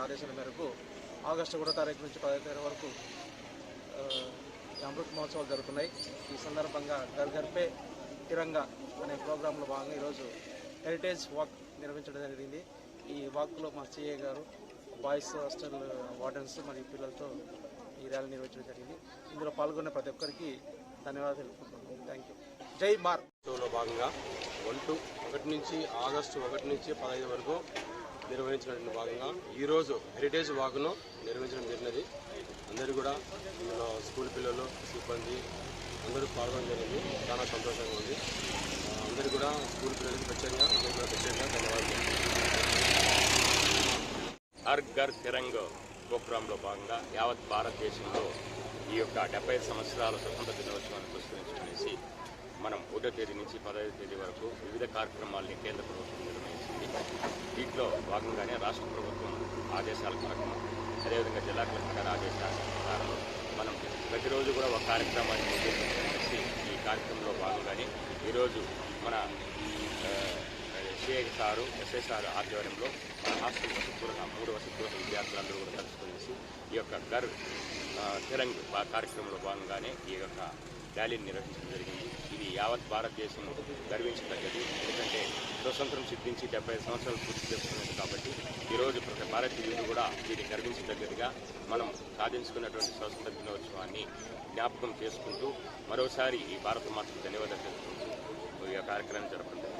ఆదేశాల మేరకు ఆగస్టు 1వ తారీఖు నుంచి 10వ తారీఖు వరకు అమృత్ మహోత్సవాలు జరుగుతున్నాయి. ఈ సందర్భంగా ఘర్ ఘర్ పే తిరంగా అనే ప్రోగ్రాంలో భాగంగా ఈరోజు హెరిటేజ్ వాక్ నిర్వహించడం జరిగింది. ఈ వాక్లో మా సిఏ గారు, బాయ్స్ హాస్టల్ వార్డెన్స్ మరియు పిల్లలతో ఈ ర్యాలీ నిర్వహించడం జరిగింది. ఇందులో పాల్గొన్న ప్రతి ఒక్కరికి ధన్యవాదాలు తెలుపుకుంటున్నాను. Thank you. జై మార్క్లో భాగంగా ఆగస్టు 1 నుంచి 15 వరకు నిర్వహించినటువంటి భాగంగా ఈరోజు హెరిటేజ్ వాక్ను నిర్వహించడం జరిగినది. అందరూ కూడా ఇందులో స్కూల్ పిల్లలు, సిబ్బంది అందరూ పాల్గొనడం జరిగింది. చాలా సంతోషంగా ఉంది. అందరూ కూడా స్కూల్ పిల్లలకి ప్రత్యేకంగా ధన్యవాదాలు. హర్ ఘర్ తిరంగా ప్రోగ్రాంలో భాగంగా యావత్ భారతదేశంలో ఈ యొక్క 75 సంవత్సరాల స్వతంత్ర దినోత్సవాన్ని పురస్కరించుకునేసి మనం 1వ తేదీ నుంచి 15వ తేదీ వరకు వివిధ కార్యక్రమాలని కేంద్ర ప్రభుత్వం నిర్వహించింది. దీంట్లో భాగంగానే రాష్ట్ర ప్రభుత్వం ఆదేశాల ప్రకారం, అదేవిధంగా జిల్లా కలెక్టర్ గారి ఆదేశాల ప్రకారం మనం ప్రతిరోజు కూడా ఒక కార్యక్రమాన్ని నిర్వహించి ఈ కార్యక్రమంలో భాగంగానే ఈరోజు మన సిఐ సారు, ఎస్ఐ సారు ఆధ్వర్యంలో మన హాస్టల్ వసతిగృహ 3 వసతిగృహ విద్యార్థులందరూ కూడా కలుసుకునేసి ఈ యొక్క ఘర్ తిరంగ్ కార్యక్రమంలో భాగంగానే ఈ యొక్క ర్యాలీని నిర్వహించడం జరిగింది. ఇది యావత్ భారతదేశం గర్వించదగ్గది. ఎందుకంటే స్వతంత్రం సిద్ధించి 75 సంవత్సరాలు పూర్తి చేసుకున్నది కాబట్టి ఈరోజు ప్రతి భారతీయులు కూడా దీన్ని గర్వించదగ్గదిగా మనం సాధించుకున్నటువంటి స్వతంత్ర దినోత్సవాన్ని జ్ఞాపకం చేసుకుంటూ మరోసారి ఈ భారత మాతకు ధన్యవాదాలు తెలుపుకుంటూ ఈ కార్యక్రమం జరుపుకుంటాం.